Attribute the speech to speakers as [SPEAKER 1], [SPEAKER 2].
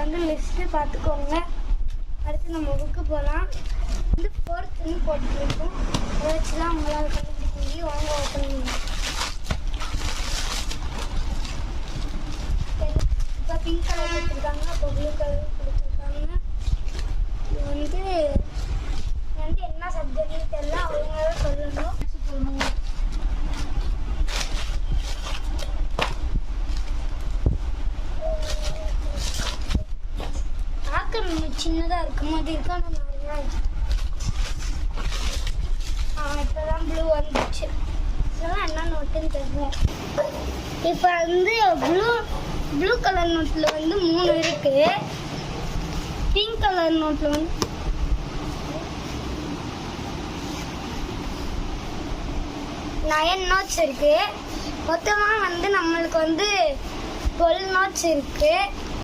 [SPEAKER 1] வந்து லிஸ்ட்டு பார்த்துக்கோங்க. அடுத்து நம்ம புக்கு போகலாம். வந்து 4th போட்டுருக்கோம். அதை வச்சு தான் அவங்களால கண்டுபிடிக்க முடியும். வாங்க ஓப்பன் பண்ணுவோம். இப்போ பிங்க் கலர் கொடுத்துருக்காங்க, அப்போ ப்ளூ கலர் கொடுத்துருக்காங்க. இது வந்து என்ன சப்ஜெக்ட்னு தெரியல, அவங்க தான் சொல்லணும். சின்னதாக இருக்கும்போது இருக்கான நிறையா இப்போதான் ப்ளூ வந்துச்சு. இதெல்லாம் என்ன நோட்டுன்னு தெரியல. இப்போ வந்து ப்ளூ கலர் நோட்டில் வந்து 3 இருக்கு. பிங்க் கலர் நோட்டில் வந்து 9 நோட்ஸ் இருக்கு. மொத்தமாக வந்து நம்மளுக்கு வந்து 12 நோட்ஸ் இருக்கு.